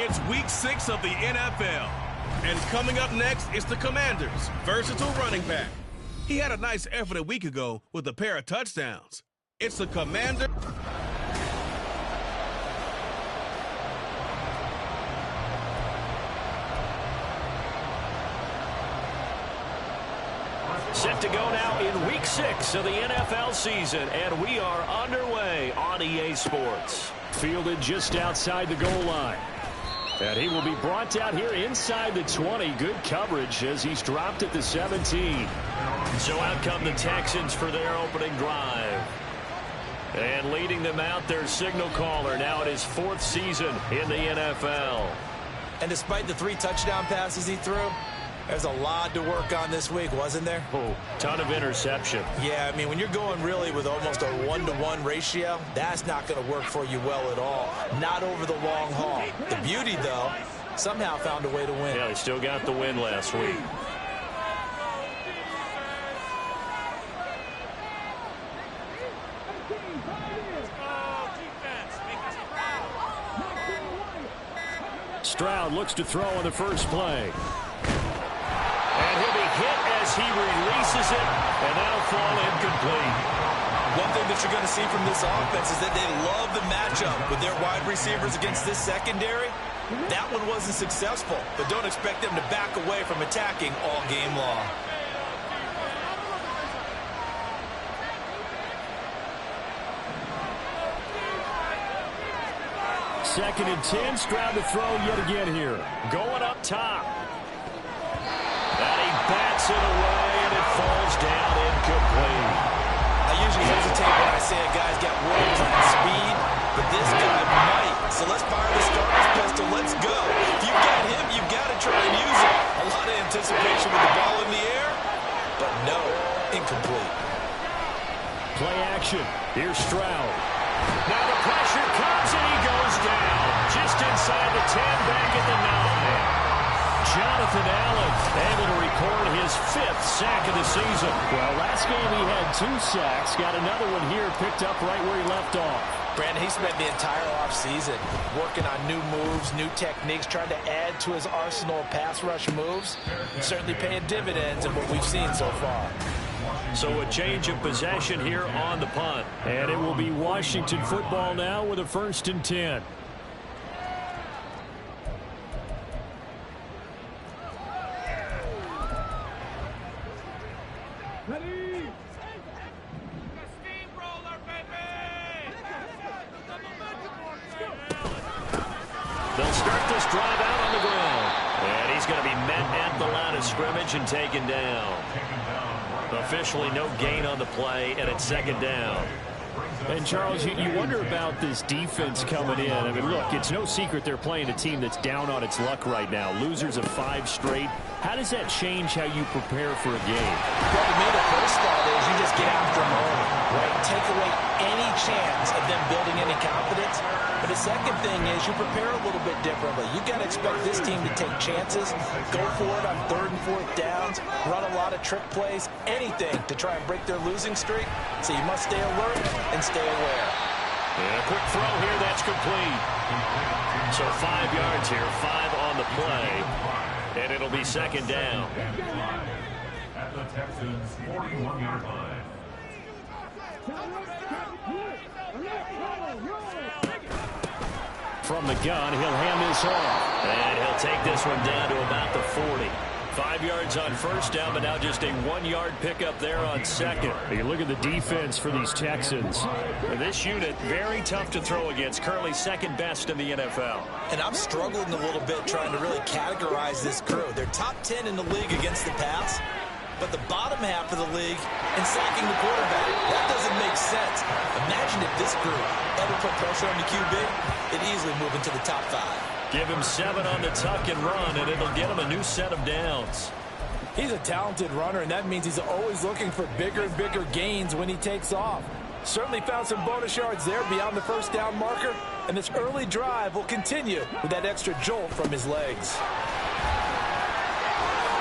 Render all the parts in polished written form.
It's week 6 of the NFL. And coming up next is the Commanders' versatile running back. He had a nice effort a week ago with a pair of touchdowns. It's the Commander. Set to go now in week 6 of the NFL season, and we are underway on EA Sports. Fielded just outside the goal line. And he will be brought out here inside the 20. Good coverage as he's dropped at the 17. So out come the Texans for their opening drive. And leading them out, their signal caller, now in his 4th season in the NFL. And despite the 3 touchdown passes he threw, there's a lot to work on this week, wasn't there? Oh, ton of interception. Yeah, I mean, when you're going really with almost a 1-to-1 ratio, that's not going to work for you well at all. Not over the long haul. The beauty, though, somehow found a way to win. Yeah, they still got the win last week. Stroud looks to throw on the first play. And he'll be hit as he releases it, and that'll fall incomplete. One thing that you're going to see from this offense is that they love the matchup with their wide receivers against this secondary. That one wasn't successful, but don't expect them to back away from attacking all game long. Second and 10, Stroud to throw yet again here. Going up top. And he bats it away, and it falls down incomplete. I usually hesitate when I say a guy's got world-class speed, but this guy might. So let's fire the starter's pistol. Let's go. If you've got him, you've got to try and use it. A lot of anticipation with the ball in the air, but no, incomplete. Play action. Here's Stroud. Now the pressure comes, and he goes down. Just inside the 10, back at the 9. Jonathan Allen able to record his 5th sack of the season. Well, last game he had 2 sacks. Got another one here picked up right where he left off. Brandon, he spent the entire offseason working on new moves, new techniques, trying to add to his arsenal of pass rush moves. Certainly paying dividends in what we've seen so far. So a change of possession here on the punt. And it will be Washington football now with a 1st and 10. They'll start this drive out on the ground. And he's going to be met at the line of scrimmage and taken down. Officially no gain on the play, and it's 2nd down. And, Charles, you wonder about this defense coming in. I mean, look, it's no secret they're playing a team that's down on its luck right now. Losers of 5 straight. How does that change how you prepare for a game? Well, to me, the first thought is you just get after them early, right? Take away any chance of them building any confidence. But the second thing is you prepare a little bit differently. You've got to expect this team to take chances, go for it on 3rd and 4th downs, run a lot of trick plays, anything to try and break their losing streak. So you must stay alert and stay aware. And a quick throw here, that's complete. So 5 yards here, 5 on the play, and it'll be 2nd down. At the Texans' 41-yard line. From the gun, he'll hand this off. And he'll take this one down to about the 40. 5 yards on 1st down, but now just a 1-yard pickup there on 2nd. You look at the defense for these Texans. This unit, very tough to throw against. Currently 2nd best in the NFL. And I'm struggling a little bit trying to really categorize this crew. They're top 10 in the league against the pass, but the bottom half of the league in sacking the quarterback. That doesn't make sense. Imagine if this group ever put pressure on the QB, it'd easily move into the top 5. Give him 7 on the tuck and run, and it'll get him a new set of downs. He's a talented runner, and that means he's always looking for bigger and bigger gains when he takes off. Certainly found some bonus yards there beyond the 1st down marker, and this early drive will continue with that extra jolt from his legs.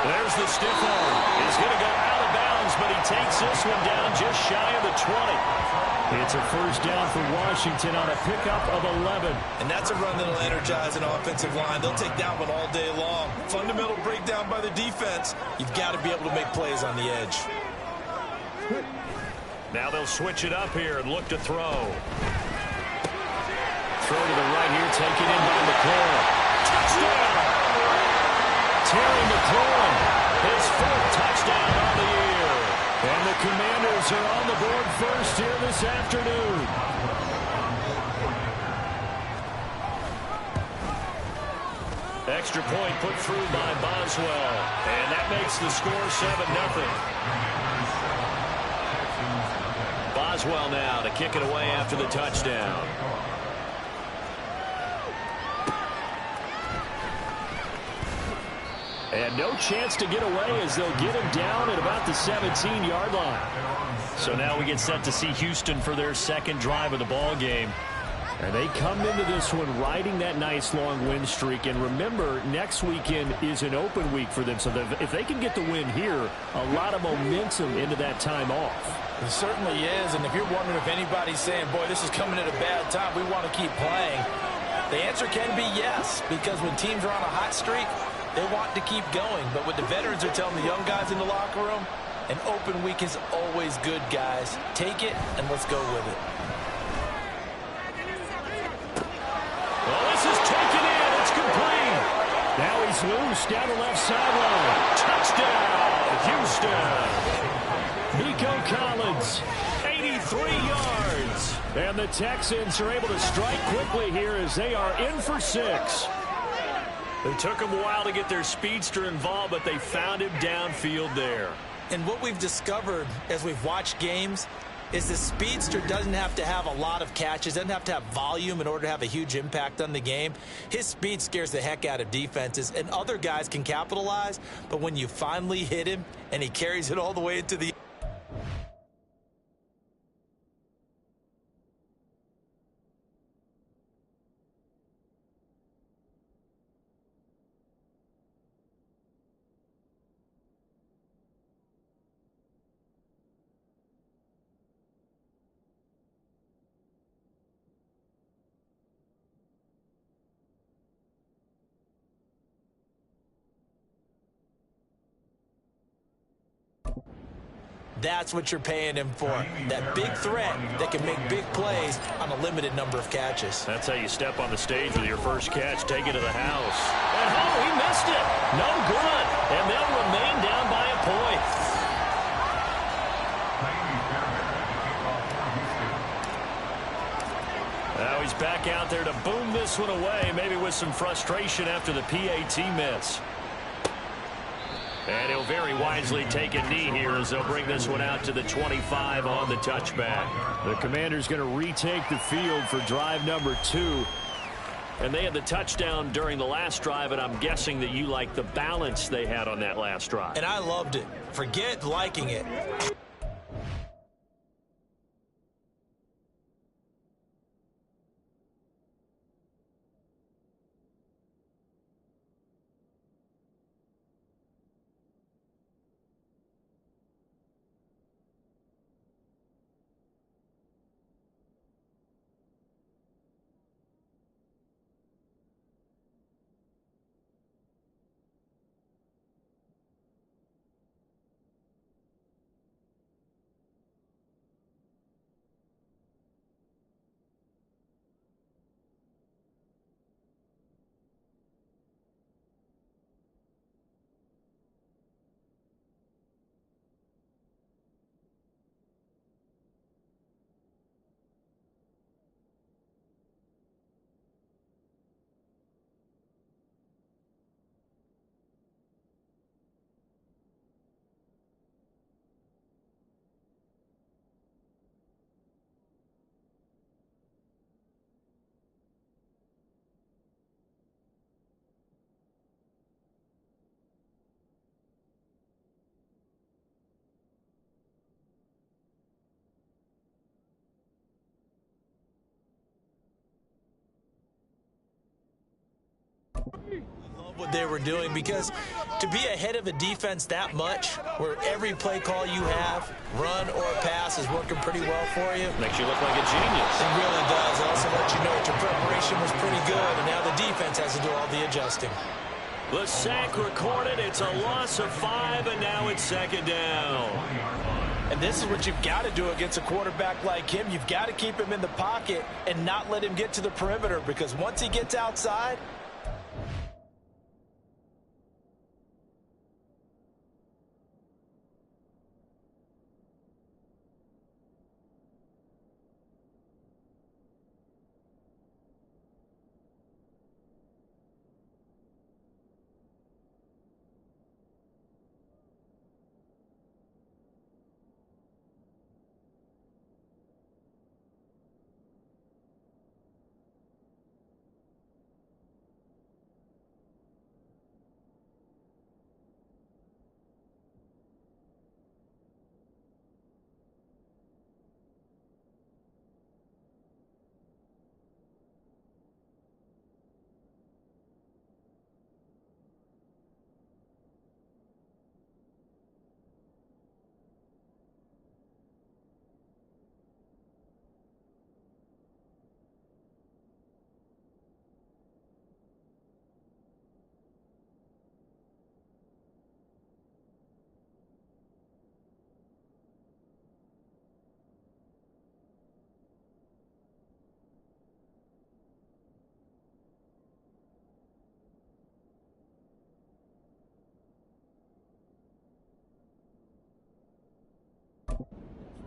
There's the stiff arm. He's going to go out of bounds but he takes this one down just shy of the 20. It's a first down for Washington on a pickup of 11. And that's a run that'll energize an offensive line. They'll take that one all day long. Fundamental breakdown by the defense. You've got to be able to make plays on the edge. Now they'll switch it up here and look to throw. Throw to the right here, taken in by McLaurin. Touchdown! Terry McLaurin, his fourth touchdown on the year. And the Commanders are on the board first here this afternoon. Extra point put through by Boswell. And that makes the score 7-0. Boswell now to kick it away after the touchdown. And no chance to get away as they'll get him down at about the 17-yard line. So now we get set to see Houston for their second drive of the ball game. And they come into this one riding that nice long win streak. And remember, next weekend is an open week for them. So if they can get the win here, a lot of momentum into that time off. It certainly is. And if you're wondering if anybody's saying, boy, this is coming at a bad time, we want to keep playing, the answer can be yes. Because when teams are on a hot streak, they want to keep going. But what the veterans are telling the young guys in the locker room, an open week is always good, guys. Take it and let's go with it. Well, this is taken in. It's complete. Now he's loose down the left sideline. Touchdown, Houston. Nico Collins, 83 yards. And the Texans are able to strike quickly here as they are in for 6. It took them a while to get their speedster involved, but they found him downfield there. And what we've discovered as we've watched games is the speedster doesn't have to have a lot of catches, doesn't have to have volume in order to have a huge impact on the game. His speed scares the heck out of defenses, and other guys can capitalize, but when you finally hit him and he carries it all the way into the That's what you're paying him for. That big threat that can make big plays on a limited number of catches. That's how you step on the stage with your first catch. Take it to the house. And oh, he missed it. No good. And they'll remain down by a point. Now he's back out there to boom this one away, maybe with some frustration after the PAT miss. And he'll very wisely take a knee here as they'll bring this one out to the 25 on the touchback. The Commanders going to retake the field for drive number 2. And they had the touchdown during the last drive, and I'm guessing that you like the balance they had on that last drive. And I loved it. Forget liking it. What they were doing, because to be ahead of a defense that much, where every play call you have, run or pass, is working pretty well for you. Makes you look like a genius. It really does. It also lets you know that your preparation was pretty good, and now the defense has to do all the adjusting. The sack recorded. It's a loss of 5, and now it's second down. And this is what you've got to do against a quarterback like him. You've got to keep him in the pocket and not let him get to the perimeter, because once he gets outside,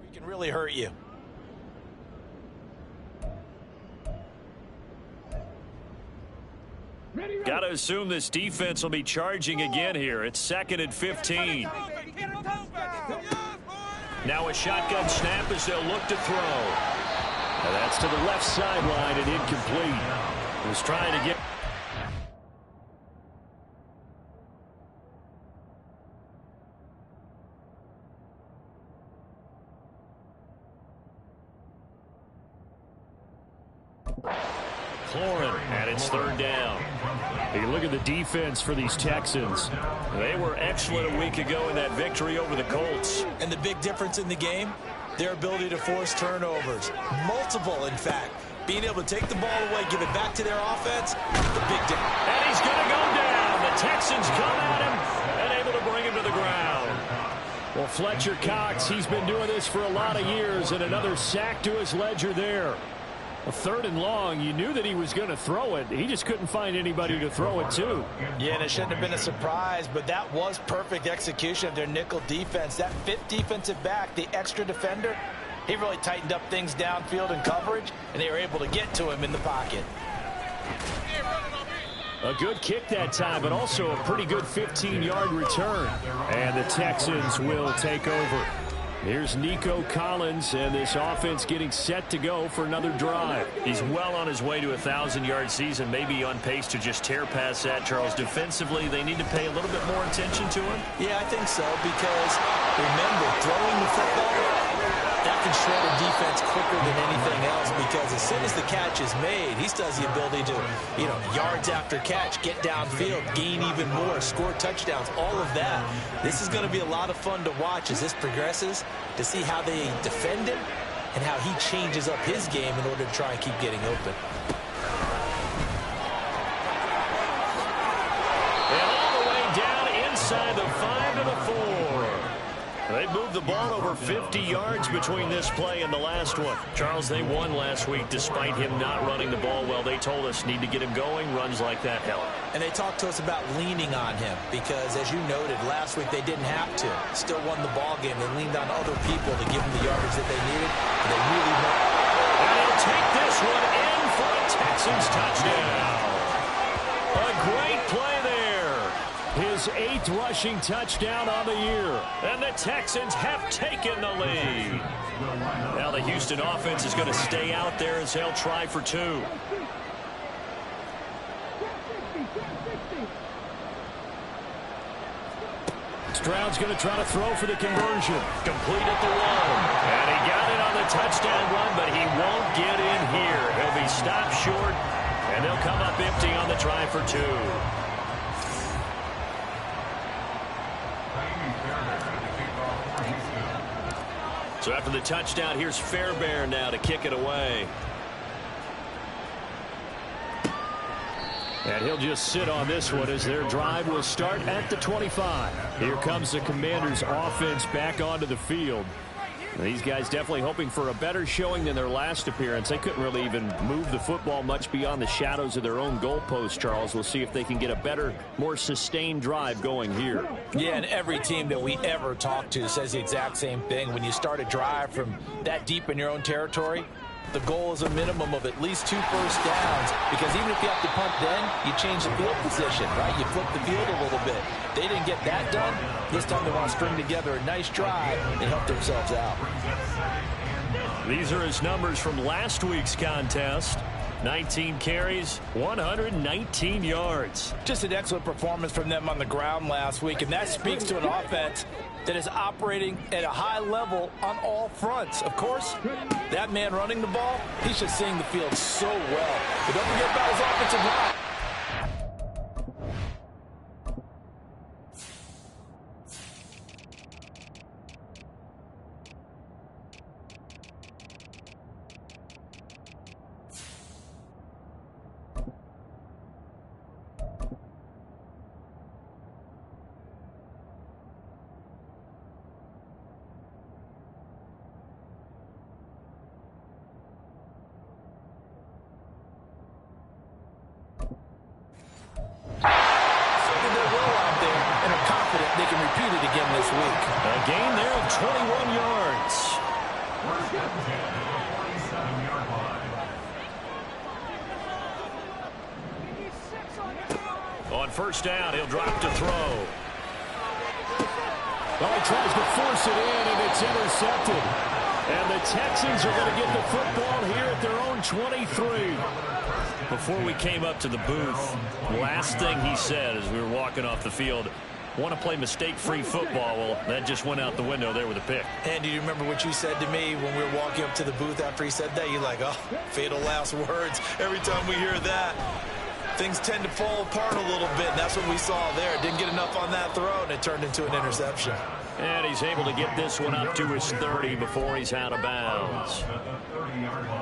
it can really hurt you. Got to assume this defense will be charging again here. It's 2nd and 15. Now a shotgun snap as they'll look to throw. And that's to the left sideline and incomplete. He was trying to get... Cloran, and it's 3rd down. You look at the defense for these Texans. They were excellent a week ago in that victory over the Colts. And the big difference in the game, their ability to force turnovers. Multiple, in fact. Being able to take the ball away, give it back to their offense, the big difference. And he's going to go down. The Texans come at him and able to bring him to the ground. Well, Fletcher Cox, he's been doing this for a lot of years, and another sack to his ledger there. A 3rd and long, you knew that he was going to throw it. He just couldn't find anybody to throw it to. Yeah, and it shouldn't have been a surprise, but that was perfect execution of their nickel defense. That 5th defensive back, the extra defender, he really tightened up things downfield in coverage, and they were able to get to him in the pocket. A good kick that time, but also a pretty good 15-yard return. And the Texans will take over. Here's Nico Collins, and this offense getting set to go for another drive. He's well on his way to a 1,000-yard season, maybe on pace to just tear past that, Charles. Defensively, they need to pay a little bit more attention to him. Yeah, I think so, because remember, throwing the football, that can shred a defense quicker than anything else, because as soon as the catch is made, he still has the ability to, yards after catch, get downfield, gain even more, score touchdowns, all of that. This is going to be a lot of fun to watch as this progresses, to see how they defend him and how he changes up his game in order to try and keep getting open. And all the way down inside the 5 to the 4. They moved the ball over 50 yards between this play and the last one. Charles, they won last week despite him not running the ball well. They told us need to get him going. Runs like that help. And they talked to us about leaning on him because, as you noted, last week they didn't have to. Still won the ball game. They leaned on other people to give them the yardage that they needed. And they really won. And he'll take this one in for a Texans touchdown. A great play there. His 8th rushing touchdown on the year. And the Texans have taken the lead. Now the Houston offense is going to stay out there as they'll try for 2. Stroud's going to try to throw for the conversion. Complete at the 1. And he got it on the touchdown run, but he won't get in here. He'll be stopped short, and they'll come up empty on the try for 2. So after the touchdown, here's Fairbairn now to kick it away. And he'll just sit on this one as their drive will start at the 25. Here comes the Commanders' offense back onto the field. These guys definitely hoping for a better showing than their last appearance. They couldn't really even move the football much beyond the shadows of their own goalpost, Charles. We'll see if they can get a better, more sustained drive going here. Yeah, and every team that we ever talk to says the exact same thing. When you start a drive from that deep in your own territory, the goal is a minimum of at least 2 first downs, because even if you have to punt then, you change the field position, right? You flip the field a little bit. They didn't get that done. This time they want to string together a nice drive and help themselves out. These are his numbers from last week's contest. 19 carries, 119 yards. Just an excellent performance from them on the ground last week, and that speaks to an offense that is operating at a high level on all fronts. Of course, that man running the ball, he's just seeing the field so well. But don't forget about his offensive line. A gain there of 21 yards. On first down, he'll drop to throw. Well, he tries to force it in, and it's intercepted. And the Texans are going to get the football here at their own 23. Before we came up to the booth, last thing he said as we were walking off the field, want to play mistake-free football. Well, that just went out the window there with a pick. And do you remember what you said to me when we were walking up to the booth after he said that? You're like, oh, fatal last words. Every time we hear that, things tend to fall apart a little bit, and that's what we saw there. Didn't get enough on that throw, and it turned into an interception. And he's able to get this one up to his 30 before he's out of bounds.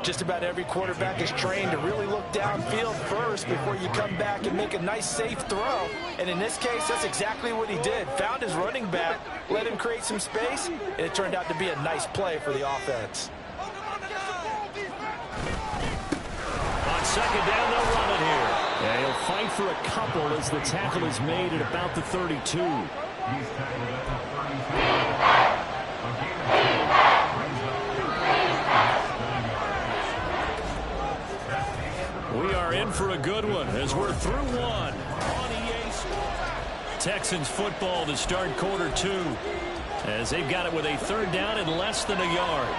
Just about every quarterback is trained to really look downfield first before you come back and make a nice, safe throw. And in this case, that's exactly what he did. Found his running back, let him create some space, and it turned out to be a nice play for the offense. On second down, they'll run it here. Yeah, he'll fight for a couple as the tackle is made at about the 32. He's tackled at the 35. We are in for a good one as we're through one on EA Sports. Texans football to start quarter 2 as they've got it with a third down and less than a yard.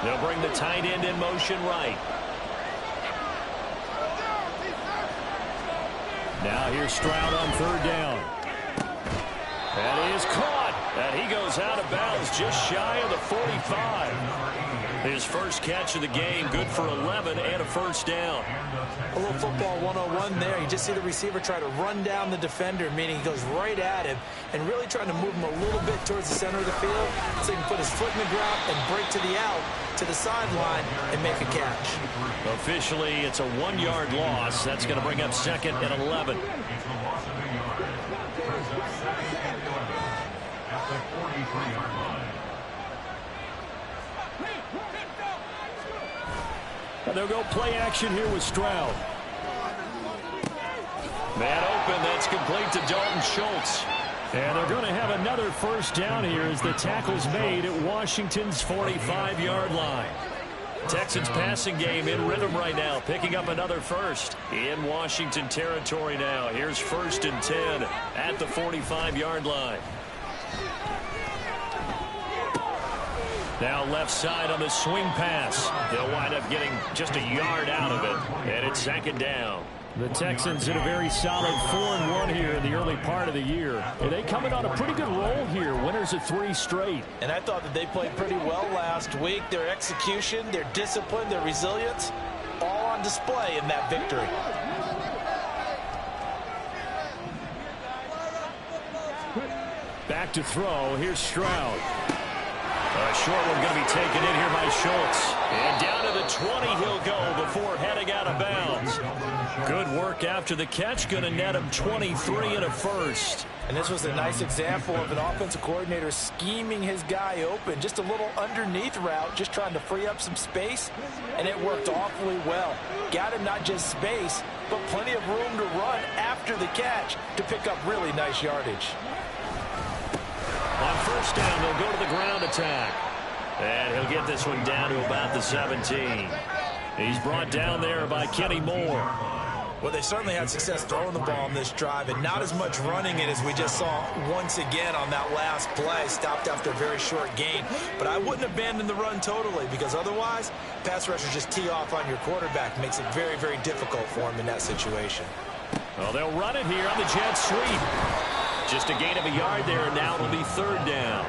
They'll bring the tight end in motion right. Now here's Stroud on third down. That is caught. And he goes out of bounds just shy of the 45. His first catch of the game, good for 11 and a first down. A little football 101 there. You just see the receiver try to run down the defender, meaning he goes right at him and really trying to move him a little bit towards the center of the field so he can put his foot in the ground and break to the out, to the sideline, and make a catch. Officially, it's a 1-yard loss. That's going to bring up second and 11. It's a loss of a yard. At the 43-yard line. And they'll go play action here with Stroud. Man open, that's complete to Dalton Schultz. And they're going to have another first down here as the tackle's made at Washington's 45-yard line. Texans passing game in rhythm right now, picking up another first in Washington territory now. Here's first and 10 at the 45-yard line. Now left side on the swing pass. They'll wind up getting just a yard out of it, and it's second down. The Texans in a very solid 4-1 here in the early part of the year. And they coming on a pretty good roll here. Winners of 3 straight. And I thought that they played pretty well last week. Their execution, their discipline, their resilience, all on display in that victory. Back to throw. Here's Stroud. A short one going to be taken in here by Schultz. And down to the 20 he'll go before heading out of bounds. Good work after the catch. Going to net him 23 and a first. And this was a nice example of an offensive coordinator scheming his guy open. Just a little underneath route, just trying to free up some space. And it worked awfully well. Got him not just space, but plenty of room to run after the catch to pick up really nice yardage. On first down, they'll go to the ground attack. And he'll get this one down to about the 17. He's brought down there by Kenny Moore. Well, they certainly had success throwing the ball on this drive, and not as much running it as we just saw once again on that last play. Stopped after a very short gain. But I wouldn't abandon the run totally, because otherwise, pass rushers just tee off on your quarterback. Makes it very, very difficult for him in that situation. Well, they'll run it here on the jet sweep. Just a gain of a yard there, and now it'll be third down.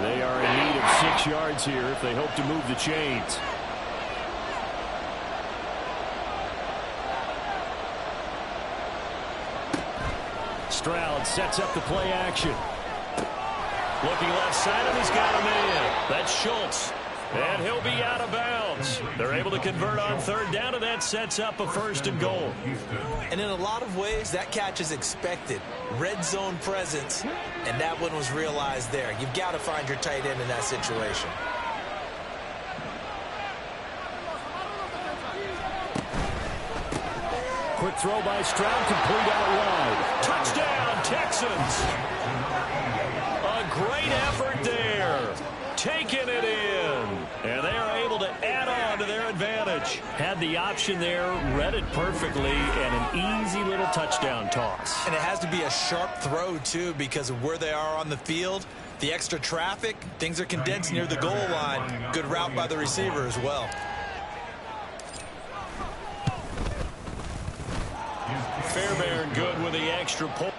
They are in need of 6 yards here if they hope to move the chains. Stroud sets up the play action. Looking left side, and he's got him in. That's Schultz. And he'll be out of bounds. They're able to convert on third down, and that sets up a first and goal. And in a lot of ways, that catch is expected. Red zone presence, and that one was realized there. You've got to find your tight end in that situation. Quick throw by Stroud, complete out wide. Touchdown, Texans. A great effort there. Taking it in. And they are able to add on to their advantage. Had the option there, read it perfectly, and an easy little touchdown toss. And it has to be a sharp throw, too, because of where they are on the field. The extra traffic, things are condensed near the goal line. Good route by the receiver as well. Fairbairn good with the extra point.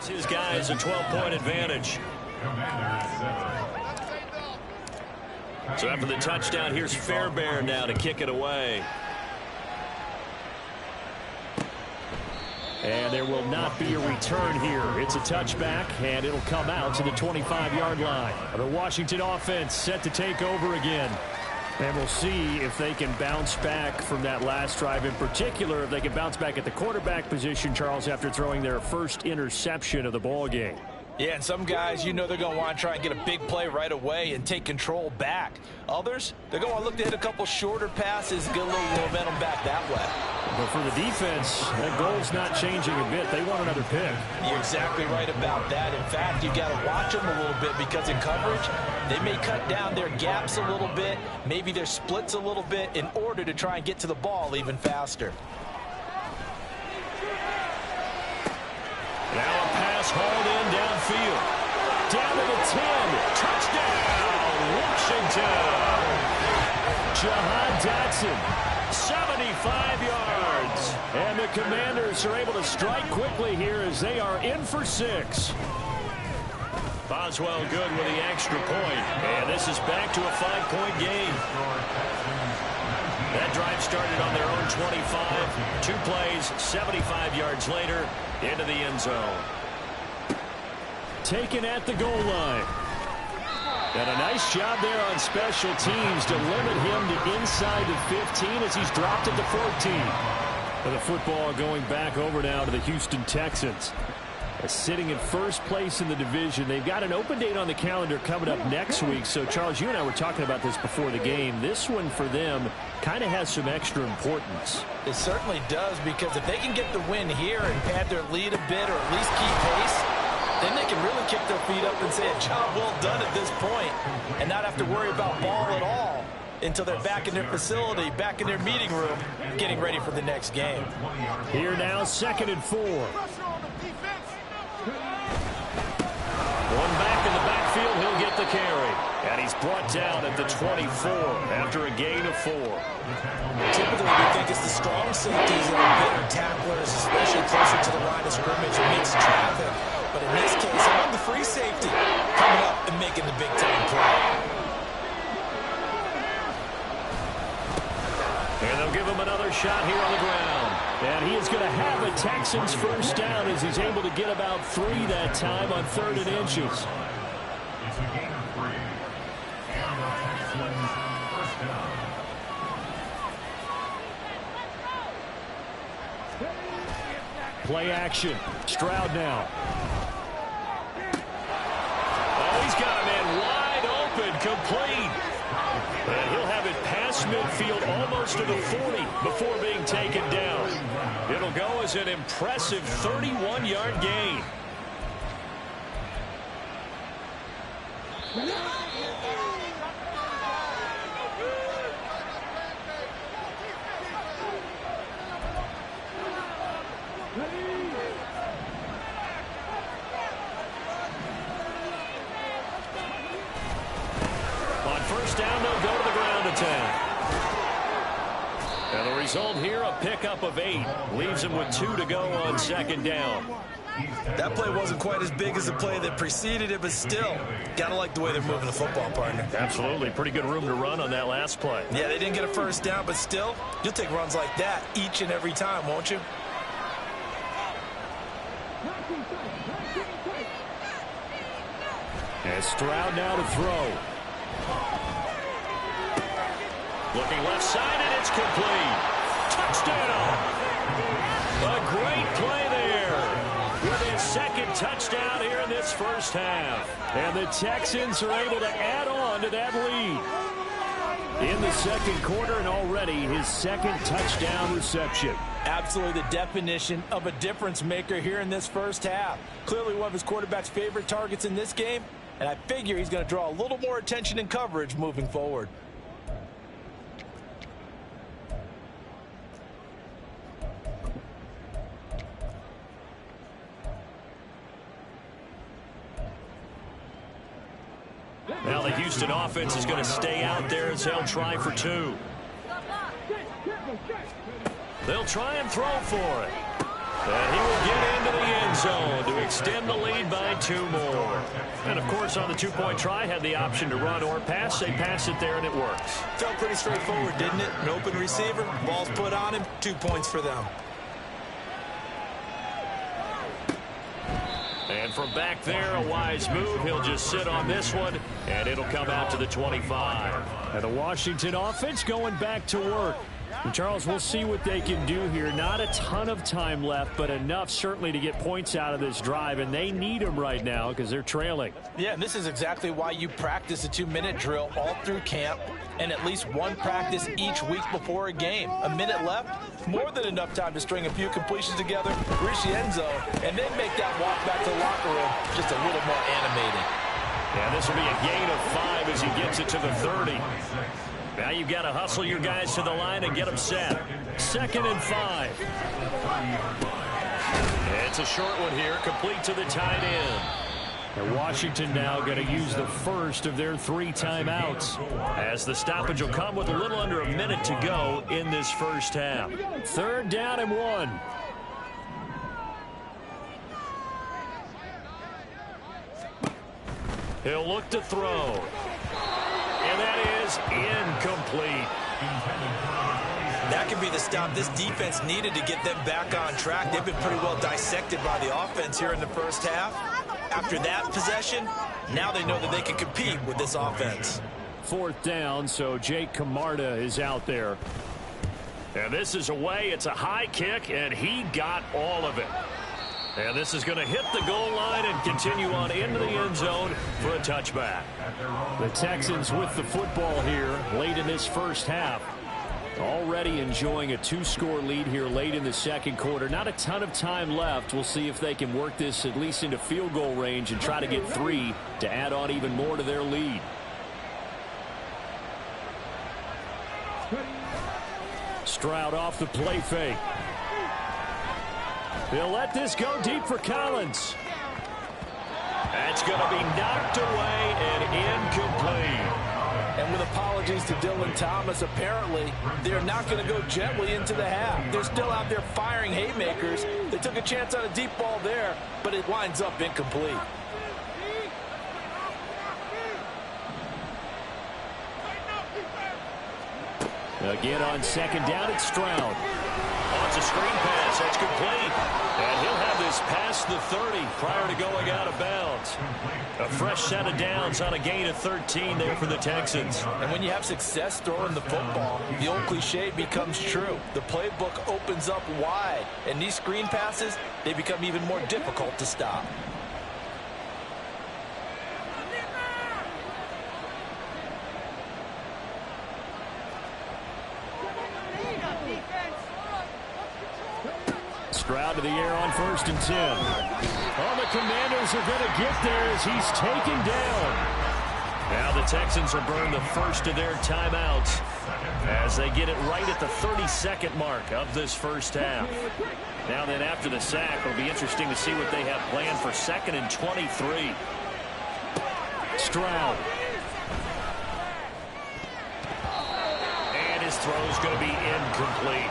His guys a 12-point advantage. So after the touchdown, here's Fairbairn now to kick it away. And there will not be a return here. It's a touchback, and it'll come out to the 25-yard line. The Washington offense set to take over again. And we'll see if they can bounce back from that last drive. In particular, if they can bounce back at the quarterback position, Charles, after throwing their first interception of the ball game. Yeah, and some guys, they're going to want to try and get a big play right away and take control back. Others, they're going to want to look to hit a couple shorter passes, get a little momentum back that way. But for the defense, that goal's not changing a bit. They want another pick. You're exactly right about that. In fact, you've got to watch them a little bit because in coverage, they may cut down their gaps a little bit, maybe their splits a little bit in order to try and get to the ball even faster. Now a pass hauled in downfield. Down to the 10. Touchdown, Washington. Jahan Dotson, 75 yards. And the Commanders are able to strike quickly here as they are in for 6. Boswell good with the extra point. And this is back to a 5-point game. That drive started on their own 25. 2 plays, 75 yards later, into the end zone. Taken at the goal line. And a nice job there on special teams to limit him to inside the 15 as he's dropped at the 14. And the football going back over now to the Houston Texans. Sitting in first place in the division. They've got an open date on the calendar coming up next week. So, Charles, you and I were talking about this before the game. This one for them kind of has some extra importance. It certainly does, because if they can get the win here and pad their lead a bit or at least keep pace, then they can really kick their feet up and say a job well done at this point and not have to worry about ball at all until they're back in their facility, back in their meeting room, getting ready for the next game. Here now, 2nd and 4. One back in the backfield, he'll get the carry. And he's brought down at the 24 after a gain of 4. Typically, we think it's the strong safeties that are better tacklers, especially closer to the line of scrimmage amidst traffic. But in this case, I'm the free safety coming up and making the big-time play. And they'll give him another shot here on the ground. And he is going to have a Texans first down as he's able to get about 3 that time on 3rd and inches. It's a gain of 3. And the Texans first down. Play action. Stroud now. Oh, he's got a man wide open, complete. And he'll have it past midfield almost to the 40 before being taken down. It'll go as an impressive 31-yard gain. On first down, they'll go to the ground attack. And the result here, a pickup of 8. Leaves him with 2 to go on 2nd down. That play wasn't quite as big as the play that preceded it, but still, gotta like the way they're moving the football, partner. Absolutely. Pretty good room to run on that last play. Yeah, they didn't get a first down, but still, you'll take runs like that each and every time, won't you? And Stroud now to throw. Looking left side, and it's complete. Touchdown! A great play there with his 2nd touchdown here in this first half. And the Texans are able to add on to that lead in the 2nd quarter, and already his 2nd touchdown reception. Absolutely the definition of a difference maker here in this first half. Clearly one of his quarterback's favorite targets in this game, and I figure he's going to draw a little more attention and coverage moving forward. Now the Houston offense is going to stay out there as they'll try for 2. They'll try and throw for it. And he will get into the end zone to extend the lead by 2 more. And, of course, on the 2-point try, had the option to run or pass. They pass it there, and it works. Felt pretty straightforward, didn't it? An open receiver, ball's put on him, 2 points for them. And from back there, a wise move. He'll just sit on this one, and it'll come out to the 25. And the Washington offense going back to work. And Charles, we'll see what they can do here. Not a ton of time left, but enough certainly to get points out of this drive, and they need them right now because they're trailing. Yeah, and this is exactly why you practice a 2-minute drill all through camp and at least one practice each week before a game. A minute left, more than enough time to string a few completions together, reach the end zone, and then make that walk back to the locker room just a little more animating. Yeah, this will be a gain of 5 as he gets it to the 30. Now you've got to hustle your guys to the line and get them set. 2nd and 5. It's a short one here, complete to the tight end. And Washington now going to use the first of their 3 timeouts, as the stoppage will come with a little under a minute to go in this first half. 3rd down and 1. He'll look to throw. And that is incomplete. That could be the stop this defense needed to get them back on track. They've been pretty well dissected by the offense here in the first half. After that possession, now they know that they can compete with this offense. 4th down, so Jake Camarda is out there. And this is away. It's a high kick, and he got all of it. And this is going to hit the goal line and continue on into the end zone for a touchback. The Texans with the football here late in this first half. Already enjoying a 2-score lead here late in the second quarter. Not a ton of time left. We'll see if they can work this at least into field goal range and try to get 3 to add on even more to their lead. Stroud off the play fake. He'll let this go deep for Collins. That's going to be knocked away and incomplete. And with apologies to Dylan Thomas, apparently they're not going to go gently into the half. They're still out there firing haymakers. They took a chance on a deep ball there, but it winds up incomplete. Again on 2nd down, it's Stroud. Oh, it's a screen pass. That's complete. And he'll have this past the 30 prior to going out of bounds. A fresh set of downs on a gain of 13 there for the Texans. And when you have success throwing the football, the old cliche becomes true. The playbook opens up wide. And these screen passes, they become even more difficult to stop. Stroud to the air on 1st and 10. Oh, the Commanders are going to get there as he's taken down. Now the Texans will burn the first of their timeouts as they get it right at the 32nd mark of this first half. Now then, after the sack, it'll be interesting to see what they have planned for 2nd and 23. Stroud. And his throw's going to be incomplete.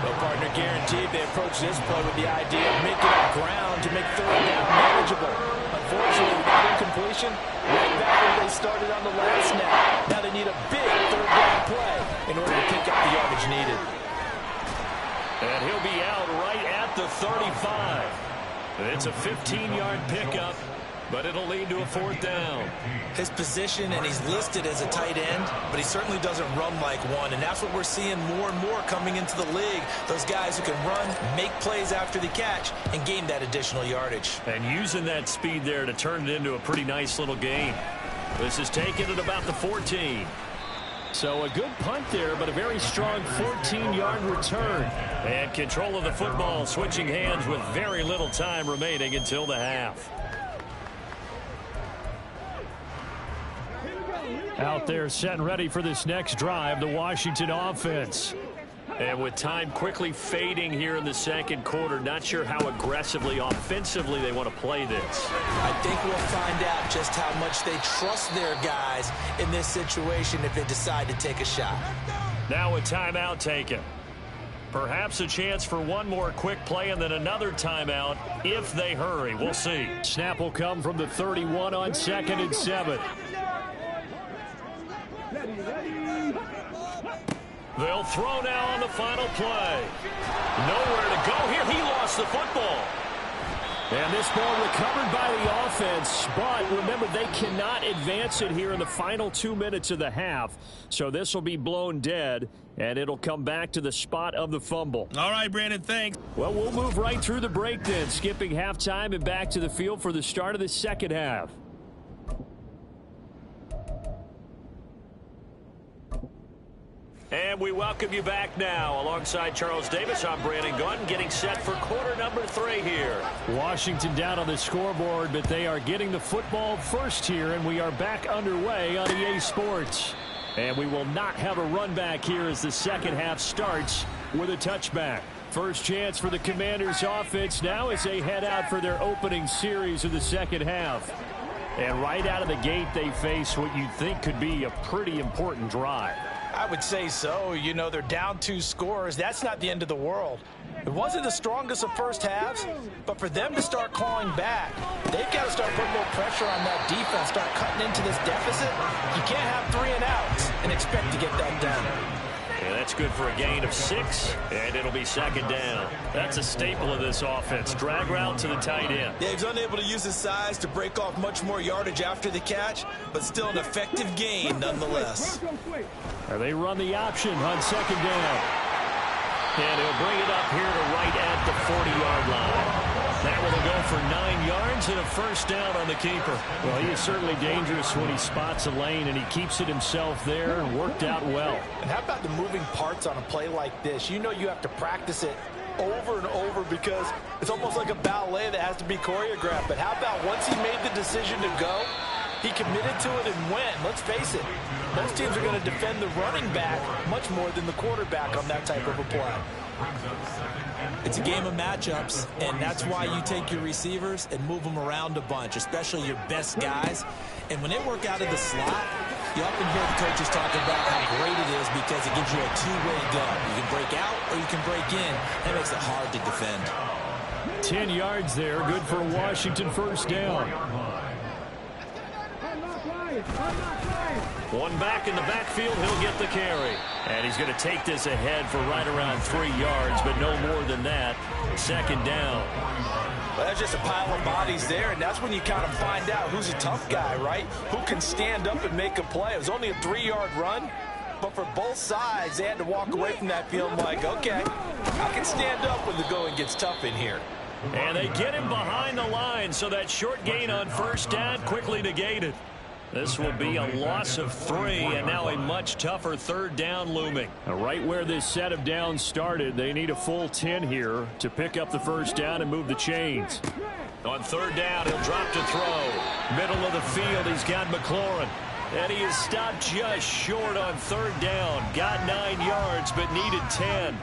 Well, partner, guaranteed they approach this play with the idea of making up ground to make 3rd down manageable. Unfortunately, that incompletion, right back where they started on the last snap. Now they need a big 3rd down play in order to pick up the yardage needed. And he'll be out right at the 35. It's a 15-yard pickup, but it'll lead to a 4th down. His position, and he's listed as a tight end, but he certainly doesn't run like one, and that's what we're seeing more and more coming into the league. Those guys who can run, make plays after the catch, and gain that additional yardage. And using that speed there to turn it into a pretty nice little game. This is taken at about the 14. So a good punt there, but a very strong 14-yard return. And control of the football switching hands with very little time remaining until the half. Out there set and ready for this next drive, the Washington offense. And with time quickly fading here in the second quarter, not sure how aggressively, offensively they want to play this. I think we'll find out just how much they trust their guys in this situation if they decide to take a shot. Now a timeout taken. Perhaps a chance for one more quick play and then another timeout if they hurry. We'll see. Snap will come from the 31 on 2nd and 7. They'll throw now on the final play. Nowhere to go here. He lost the football. And this ball recovered by the offense, but remember, they cannot advance it here in the final 2 minutes of the half. So this will be blown dead, and it'll come back to the spot of the fumble. All right, Brandon, thanks. Well, we'll move right through the break then, skipping halftime and back to the field for the start of the second half. And we welcome you back now. Alongside Charles Davis, I'm Brandon Gunn, getting set for quarter number 3 here. Washington down on the scoreboard, but they are getting the football first here, and we are back underway on EA Sports. And we will not have a run back here as the second half starts with a touchback. First chance for the Commanders offense now as they head out for their opening series of the second half. And right out of the gate, they face what you'd think could be a pretty important drive. I would say so. You know, they're down 2 scores. That's not the end of the world. It wasn't the strongest of first halves, but for them to start clawing back, they've got to start putting more pressure on that defense, start cutting into this deficit. You can't have 3 and outs and expect to get that done. And that's good for a gain of 6, and it'll be second down. That's a staple of this offense. Drag route to the tight end. Yeah, he's unable to use his size to break off much more yardage after the catch, but still an effective gain nonetheless. They run the option on second down. And he'll bring it up here to right at the 40-yard line. That will go for 9 yards and a first down on the keeper. Well, he is certainly dangerous when he spots a lane, and he keeps it himself there and worked out well. And how about the moving parts on a play like this? You know you have to practice it over and over because it's almost like a ballet that has to be choreographed. But how about once he made the decision to go, he committed to it and went. Let's face it, most teams are going to defend the running back much more than the quarterback on that type of a play. It's a game of matchups, and that's why you take your receivers and move them around a bunch, especially your best guys. And when they work out of the slot, you often hear the coaches talking about how great it is because it gives you a two-way go. You can break out or you can break in. That makes it hard to defend. 10 yards there, good for Washington first down. One back in the backfield, he'll get the carry. And he's going to take this ahead for right around 3 yards, but no more than that. Second down. Well, that's just a pile of bodies there, and that's when you kind of find out who's a tough guy, right? Who can stand up and make a play. It was only a 3-yard run, but for both sides, they had to walk away from that field like, okay, I can stand up when the going gets tough in here. And they get him behind the line, so that short gain on first down quickly negated. This will be a loss of 3, and now a much tougher third down looming. Right where this set of downs started, they need a full 10 here to pick up the first down and move the chains. On third down, he'll drop to throw. Middle of the field, he's got McLaurin. And he is stopped just short on third down. Got 9 yards, but needed 10.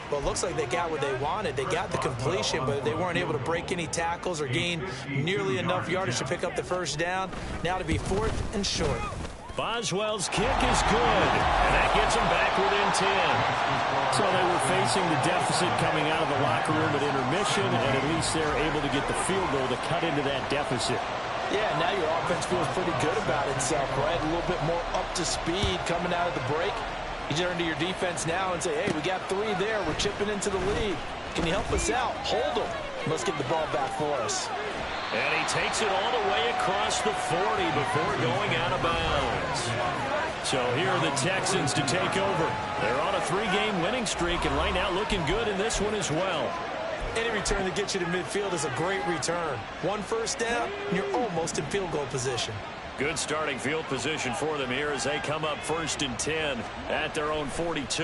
Well, it looks like they got what they wanted. They got the completion, but they weren't able to break any tackles or gain nearly enough yardage to pick up the first down. Now to be 4th and short. Boswell's kick is good, and that gets them back within 10. So they were facing the deficit coming out of the locker room at intermission, and at least they're able to get the field goal to cut into that deficit. Yeah, now your offense feels pretty good about itself, right? A little bit more up to speed coming out of the break. You turn to your defense now and say, hey, we got 3 there. We're chipping into the lead. Can you help us out? Hold them. Let's get the ball back for us. And he takes it all the way across the 40 before going out of bounds. So here are the Texans to take over. They're on a 3-game winning streak, and right now looking good in this one as well. Any return that gets you to midfield is a great return. 1 first down, and you're almost in field goal position. Good starting field position for them here as they come up 1st and 10 at their own 42.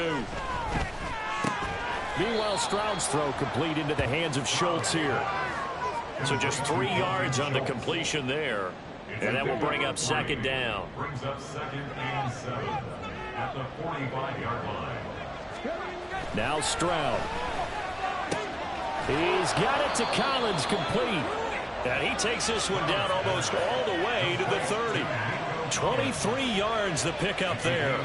Meanwhile, Stroud's throw complete into the hands of Schultz here. So just 3 yards on the completion there. And that will bring up second down. Brings up 2nd and 7 at the 45-yard line. Now Stroud. He's got it to Collins, complete. And he takes this one down almost all the way to the 30. 23 yards the pickup there.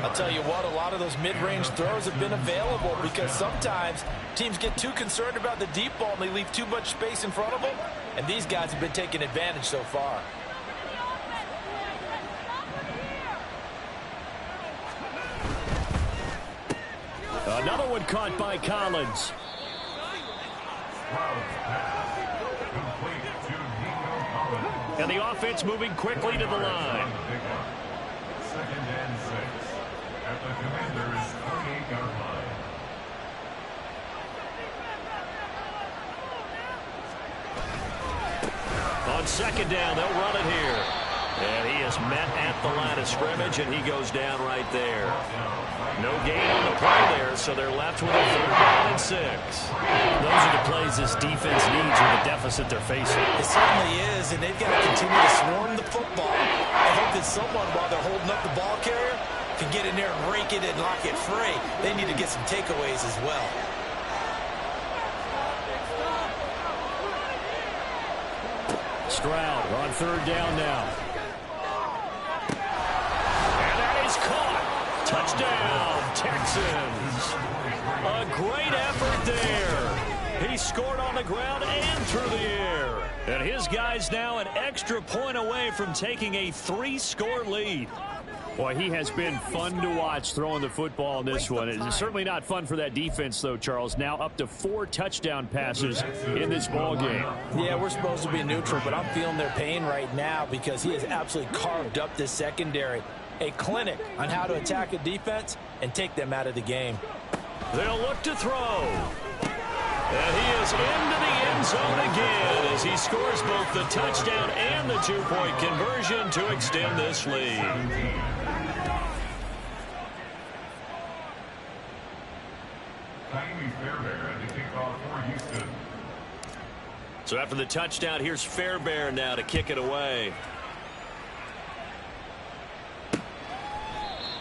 I'll tell you what, a lot of those mid-range throws have been available because sometimes teams get too concerned about the deep ball and they leave too much space in front of them. And these guys have been taking advantage so far. Another one caught by Collins. Stroud's pass And the offense moving quickly to the line. 2nd and 6 at the Commanders' 28-yard line. On 2nd down, they'll run it here. And he is met at the line of scrimmage, and he goes down right there. No gain on the play there, so they're left with a 3rd down and 6. Those are the plays this defense needs with the deficit they're facing. It certainly is, and they've got to continue to swarm the football. I hope that someone, while they're holding up the ball carrier, can get in there and rake it and lock it free. They need to get some takeaways as well. Stroud on 3rd down now. And that is caught. Touchdown, Texans. A great effort there. He scored on the ground and through the air. And his guys now an extra point away from taking a 3-score lead. Boy, he has been fun to watch throwing the football in this one. It's certainly not fun for that defense, though, Charles. Now up to 4 touchdown passes in this ball game. Yeah, we're supposed to be neutral, but I'm feeling their pain right now because he has absolutely carved up this secondary. A clinic on how to attack a defense and take them out of the game. They'll look to throw. And he is into the end zone again as he scores both the touchdown and the 2-point conversion to extend this lead. Ka'imi Fairbairn at the kickoff for Houston. So after the touchdown, here's Fairbairn now to kick it away.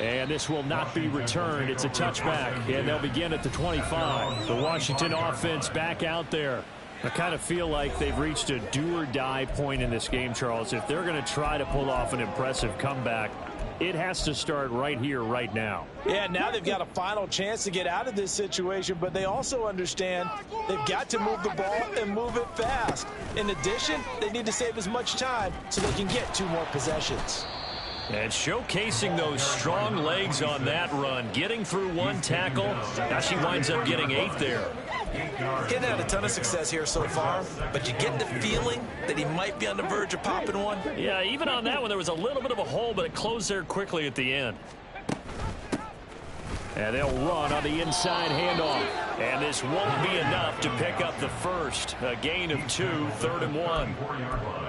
And this will not be returned. It's a touchback, and they'll begin at the 25. The Washington offense back out there. I kind of feel like they've reached a do-or-die point in this game, Charles. If they're going to try to pull off an impressive comeback, it has to start right here, right now. Yeah, now they've got a final chance to get out of this situation, but they also understand they've got to move the ball and move it fast. In addition, they need to save as much time so they can get 2 more possessions. And showcasing those strong legs on that run, getting through 1 tackle. Now she winds up getting 8 there. Getting had a ton of success here so far, but you get the feeling that he might be on the verge of popping one. Yeah, even on that one, there was a little bit of a hole, but it closed there quickly at the end. And they'll run on the inside handoff. And this won't be enough to pick up the first. A gain of 2, 3rd and 1.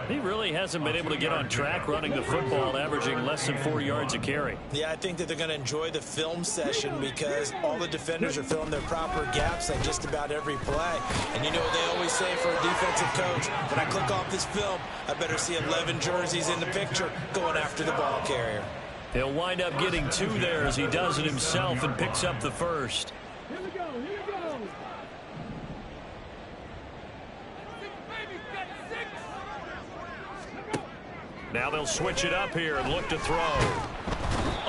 He really hasn't been able to get on track running the football, averaging less than 4 yards a carry. Yeah, I think that they're going to enjoy the film session because all the defenders are filling their proper gaps on just about every play. And you know what they always say for a defensive coach? When I click off this film, I better see 11 jerseys in the picture going after the ball carrier. He'll wind up getting 2 there as he does it himself and picks up the first. Here we go. Now they'll switch it up here and look to throw.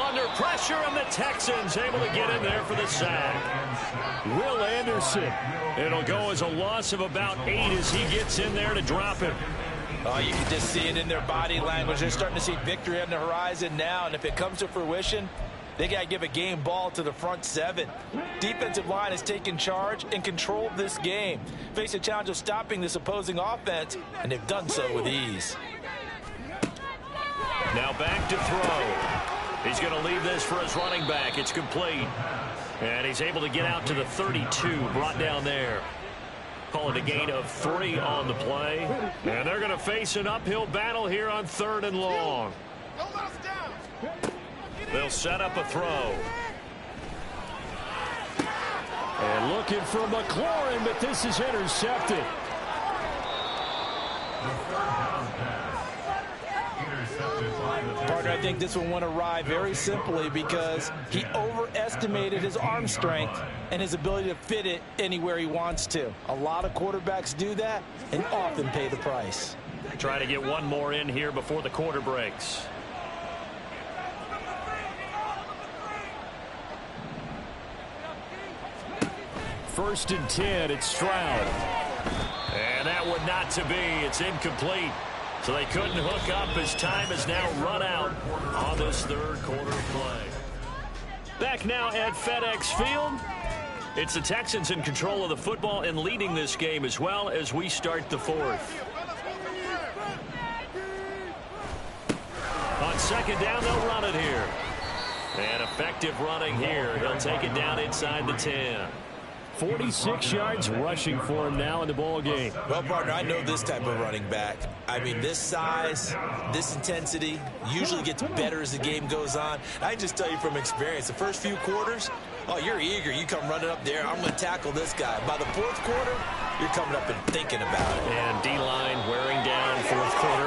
Under pressure, and the Texans able to get in there for the sack. Will Anderson. It'll go as a loss of about 8 as he gets in there to drop him. Oh, you can just see it in their body language. They're starting to see victory on the horizon now, and if it comes to fruition, they got to give a game ball to the front 7. Defensive line has taken charge and controlled this game. Face a challenge of stopping this opposing offense, and they've done so with ease. Now back to throw. He's going to leave this for his running back. It's complete. And he's able to get out to the 32, brought down there. Call it a gain of 3 on the play. And they're going to face an uphill battle here on 3rd and long. They'll set up a throw. And looking for McLaurin, but this is intercepted. Partner, I think this one went awry very simply because he overestimated his arm strength and his ability to fit it anywhere he wants to. A lot of quarterbacks do that and often pay the price. Trying to get one more in here before the quarter breaks. First and 10, it's Stroud. And that would not to be. It's incomplete. So they couldn't hook up as time has now run out on this 3rd quarter play. Back now at FedEx Field. It's the Texans in control of the football and leading this game as well as we start the 4th. second down, they'll run it here. And effective running here. He'll take it down inside the 10. 46 yards rushing for him now in the ball game. Well, partner, I know this type of running back. I mean, this size, this intensity usually gets better as the game goes on. I can just tell you from experience, the first few quarters, oh, you're eager. You come running up there. I'm going to tackle this guy. By the fourth quarter, you're coming up and thinking about it. And D-line wearing down fourth quarter.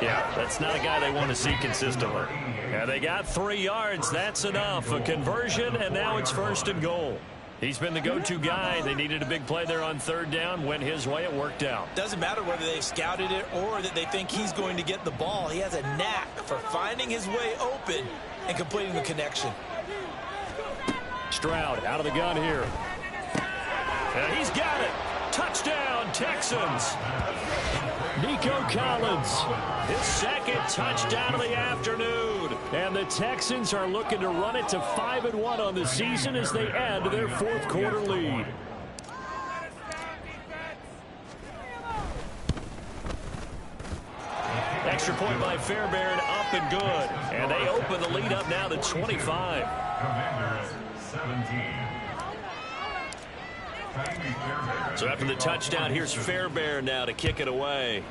Yeah, that's not a guy they want to see consistently. Yeah, they got 3 yards. That's enough. A conversion, and now it's 1st and goal. He's been the go-to guy. They needed a big play there on 3rd down. Went his way. It worked out. Doesn't matter whether they've scouted it or that they think he's going to get the ball. He has a knack for finding his way open and completing the connection. Stroud out of the gun here. And he's got it. Touchdown, Texans. Nico Collins. His 2nd touchdown of the afternoon. And the Texans are looking to run it to 5-1 on the season as they add to their 4th quarter lead. Extra point by Fairbairn, up and good. And they open the lead up now to 25. Commanders 17. So after the touchdown, here's Fairbairn now to kick it away.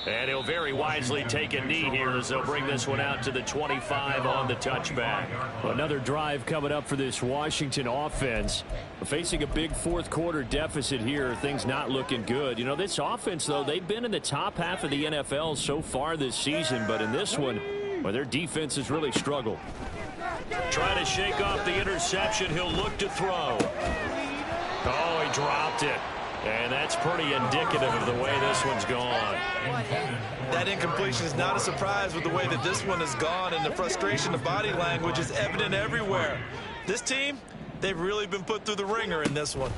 And he'll very wisely take a knee here as they'll bring this one out to the 25 on the touchback. Well, another drive coming up for this Washington offense. Facing a big 4th quarter deficit here, things not looking good. You know, this offense, though, they've been in the top half of the NFL so far this season, but in this one, well, their defense has really struggled. Trying to shake off the interception. He'll look to throw. Oh, he dropped it. And that's pretty indicative of the way this one's gone. That incompletion is not a surprise with the way that this one has gone, and the frustration, the body language is evident everywhere. This team, they've really been put through the ringer in this one.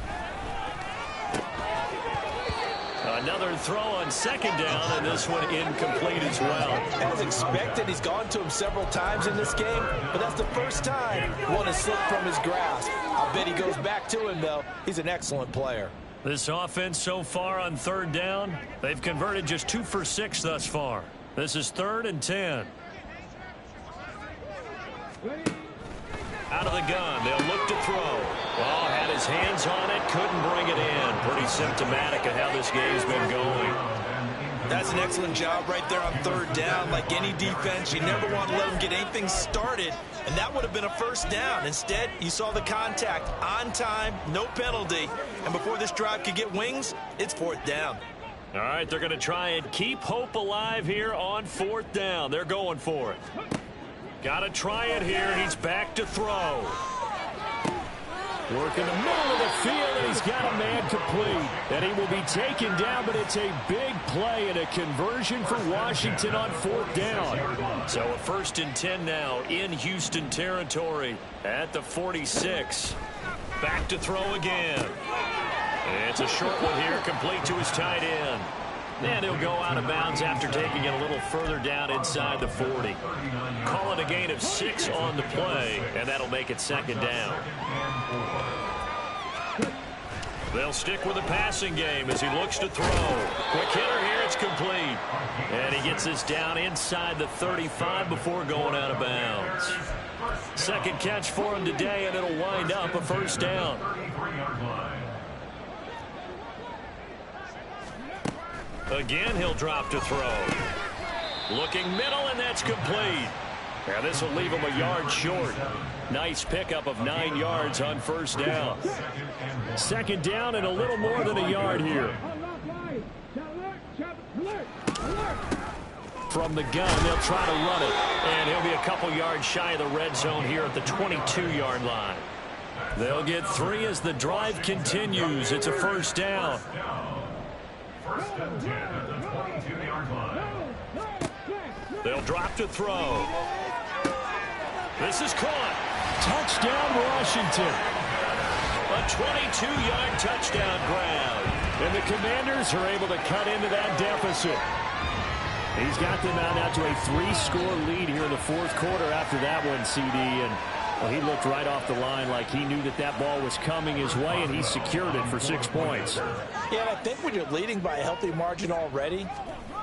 Another throw on 2nd down, and this one incomplete as well. As expected, he's gone to him several times in this game, but that's the first time one has slipped from his grasp. I'll bet he goes back to him, though. He's an excellent player. This offense so far on 3rd down, they've converted just 2 for 6 thus far. This is 3rd and 10. Out of the gun, they'll look to throw. Oh, had his hands on it, couldn't bring it in. Pretty symptomatic of how this game's been going. That's an excellent job right there on 3rd down. Like any defense, you never want to let them get anything started, and that would have been a 1st down. Instead, you saw the contact on time, no penalty, and before this drive could get wings, it's 4th down. All right, they're going to try and keep hope alive here on 4th down. They're going for it. Got to try it here. He's back to throw. Work in the middle of the field, and he's got a man complete. And he will be taken down, but it's a big play and a conversion for Washington on 4th down. So a 1st and 10 now in Houston territory at the 46. Back to throw again. And it's a short one here, complete to his tight end. And he'll go out of bounds after taking it a little further down inside the 40. Call it a gain of 6 on the play, and that'll make it 2nd down. They'll stick with the passing game as he looks to throw. Quick hitter here, it's complete. And he gets this down inside the 35 before going out of bounds. 2nd catch for him today, and it'll wind up a 1st down. Again, he'll drop to throw. Looking middle, and that's complete. Now this will leave him a yard short. Nice pickup of 9 yards on 1st down. 2nd down and a little more than a yard here. From the gun, they'll try to run it. And he'll be a couple yards shy of the red zone here at the 22-yard line. They'll get 3 as the drive continues. It's a 1st down. 1st and 10 at the 22-yard line. They'll drop to throw. This is caught. Touchdown, Washington. A 22-yard touchdown grab. And the Commanders are able to cut into that deficit. He's got them out now to a 3-score lead here in the 4th quarter after that one, CD. And well, he looked right off the line like he knew that that ball was coming his way, and he secured it for 6 points. Yeah, and I think when you're leading by a healthy margin already,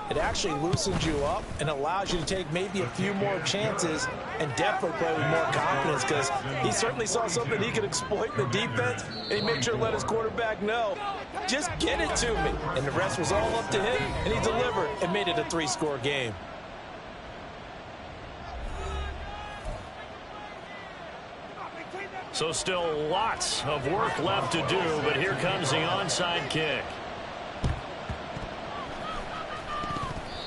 It actually loosens you up and allows you to take maybe a few more chances and definitely play with more confidence, because he certainly saw something he could exploit in the defense, and he made sure to let his quarterback know, just get it to me. And the rest was all up to him, and he delivered and made it a 3-score game. So still lots of work left to do, but here comes the onside kick.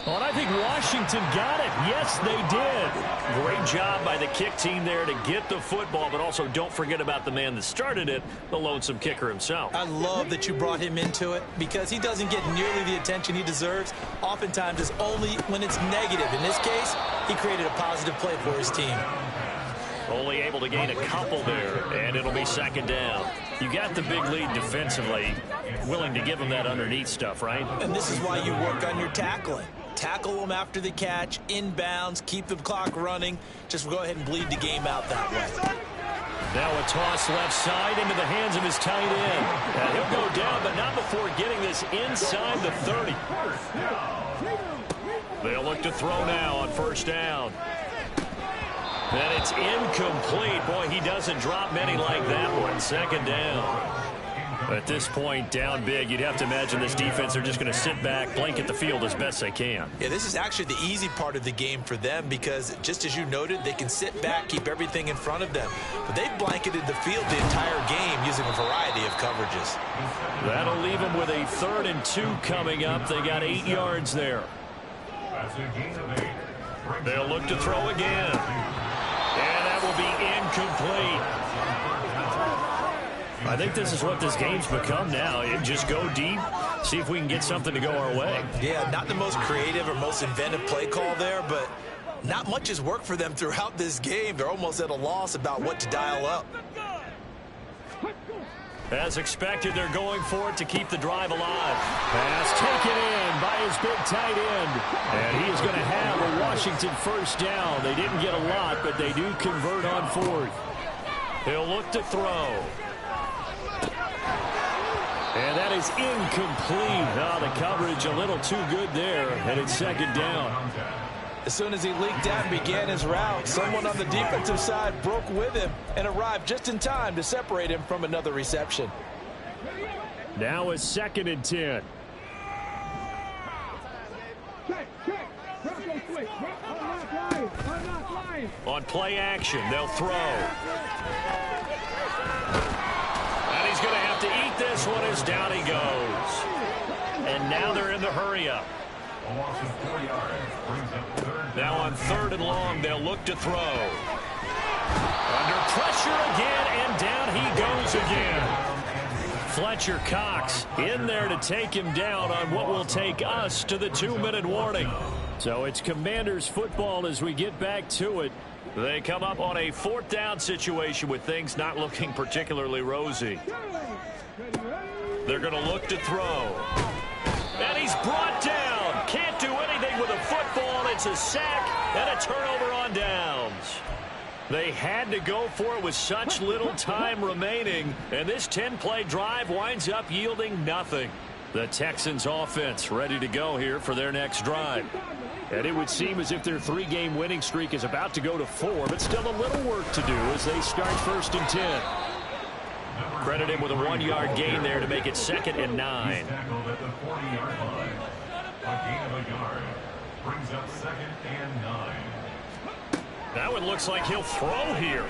Well, and I think Washington got it. Yes, they did. Great job by the kick team there to get the football, but also don't forget about the man that started it, the lonesome kicker himself. I love that you brought him into it, because he doesn't get nearly the attention he deserves. Oftentimes it's only when it's negative. In this case, he created a positive play for his team. Only able to gain a couple there, and it'll be second down. You got the big lead defensively, willing to give him that underneath stuff, right? And this is why you work on your tackling. Tackle them after the catch, inbounds, keep the clock running. Just go ahead and bleed the game out that way. Now a toss left side into the hands of his tight end. And he'll go down, but not before getting this inside the 30. They'll look to throw now on first down. And it's incomplete. Boy, he doesn't drop many like that one. Second down. At this point, down big, you'd have to imagine this defense are just going to sit back, blanket the field as best they can. Yeah, this is actually the easy part of the game for them, because just as you noted, they can sit back, keep everything in front of them. But they've blanketed the field the entire game using a variety of coverages. That'll leave them with a 3rd and 2 coming up. They got 8 yards there. They'll look to throw again. And that will be incomplete. I think this is what this game's become now. Just go deep, see if we can get something to go our way. Yeah, not the most creative or most inventive play call there, but not much has worked for them throughout this game. They're almost at a loss about what to dial up. As expected, they're going for it to keep the drive alive. Pass taken in by his big tight end. And he is going to have a Washington first down. They didn't get a lot, but they do convert on 4th. He'll look to throw. And that is incomplete. Oh, the coverage a little too good there, and it's second down. As soon as he leaked out and began his route, someone on the defensive side broke with him and arrived just in time to separate him from another reception. Now it's 2nd and 10. On play action, they'll throw. And he's going to have to eat this one as down he goes. And now they're in the hurry-up. Now on 3rd and long, they'll look to throw. Under pressure again, and down he goes again. Fletcher Cox in there to take him down on what will take us to the 2-minute warning. So it's Commanders football as we get back to it. They come up on a 4th down situation with things not looking particularly rosy. They're going to look to throw. And he's brought down. Can't do anything with a football. It's a sack and a turnover on downs. They had to go for it with such little time remaining. And this 10-play drive winds up yielding nothing. The Texans offense ready to go here for their next drive. And it would seem as if their 3-game winning streak is about to go to 4, but still a little work to do as they start 1st and 10. Credit him with a 1-yard gain there to make it 2nd and 9. That one looks like he'll throw here.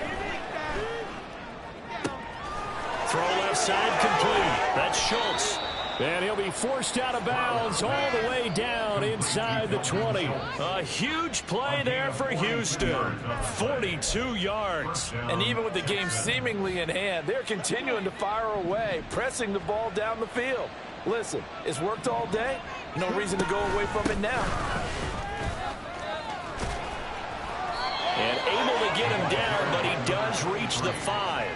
Throw left side complete. That's Schultz. And he'll be forced out of bounds all the way down inside the 20. A huge play there for Houston. 42 yards. And even with the game seemingly in hand, they're continuing to fire away, pressing the ball down the field. Listen, it's worked all day. No reason to go away from it now. And able to get him down, but he does reach the 5.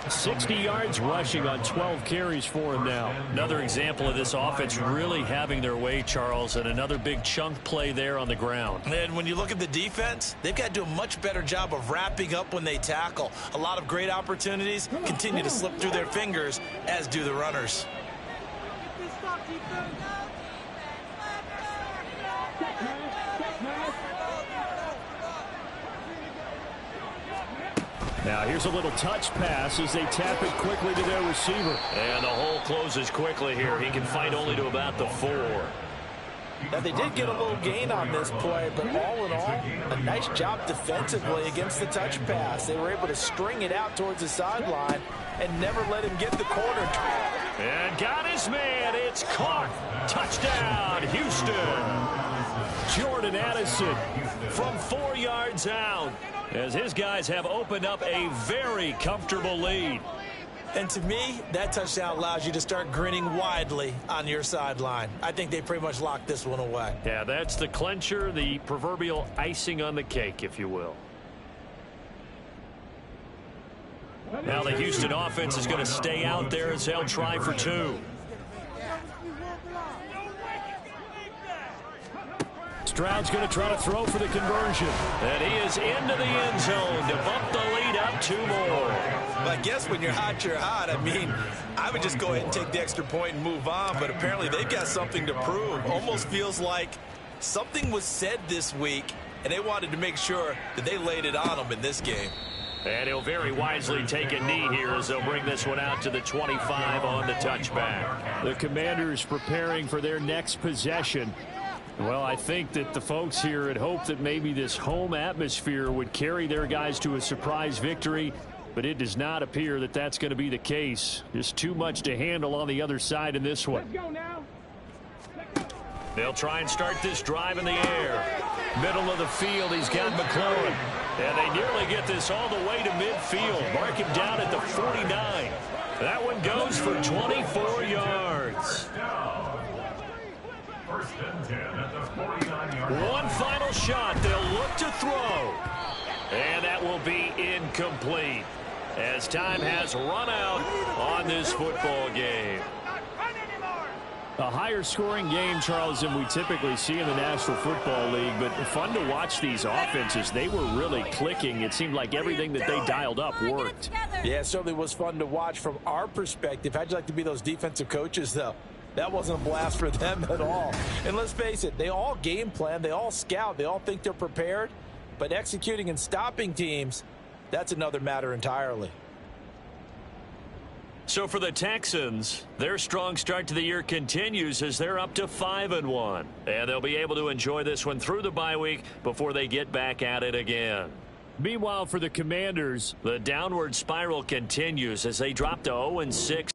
60 yards rushing on 12 carries for him now. Another example of this offense really having their way, Charles, and another big chunk play there on the ground. And when you look at the defense, they've got to do a much better job of wrapping up when they tackle. A lot of great opportunities continue to slip through their fingers, as do the runners. Now here's a little touch pass as they tap it quickly to their receiver. And the hole closes quickly here. He can fight only to about the 4. Now, they did get a little gain on this play, but all in all, a nice job defensively against the touch pass. They were able to string it out towards the sideline and never let him get the corner. And got his man. It's caught. Touchdown, Houston. Jordan Addison From 4 yards out, as his guys have opened up a very comfortable lead. And to me, that touchdown allows you to start grinning widely on your sideline. I think they pretty much locked this one away. Yeah, that's the clincher, the proverbial icing on the cake, if you will. Now the Houston offense is going to stay out there as they'll try for 2. Stroud's going to try to throw for the conversion. And he is into the end zone to bump the lead up 2 more. But I guess when you're hot, you're hot. I mean, I would just go ahead and take the extra point and move on, but apparently they've got something to prove. Almost feels like something was said this week, and they wanted to make sure that they laid it on them in this game. And he'll very wisely take a knee here as they'll bring this one out to the 25 on the touchback. The Commanders preparing for their next possession. Well, I think that the folks here had hoped that maybe this home atmosphere would carry their guys to a surprise victory, but it does not appear that that's going to be the case. Just too much to handle on the other side in this one. They'll try and start this drive in the air. Middle of the field, he's got McClellan. And they nearly get this all the way to midfield. Mark him down at the 49. That one goes for 24 yards. First and 10 at the 49-yard. One final shot. They'll look to throw. And that will be incomplete as time has run out on this football game. A higher scoring game, Charles, than we typically see in the National Football League, but fun to watch these offenses. They were really clicking. It seemed like everything that they dialed up worked. Yeah, it certainly was fun to watch from our perspective. How'd you like to be those defensive coaches, though? That wasn't a blast for them at all. And let's face it, they all game plan, they all scout, they all think they're prepared, but executing and stopping teams, that's another matter entirely. So for the Texans, their strong start to the year continues as they're up to 5-1. And they'll be able to enjoy this one through the bye week before they get back at it again. Meanwhile, for the Commanders, the downward spiral continues as they drop to 0-6.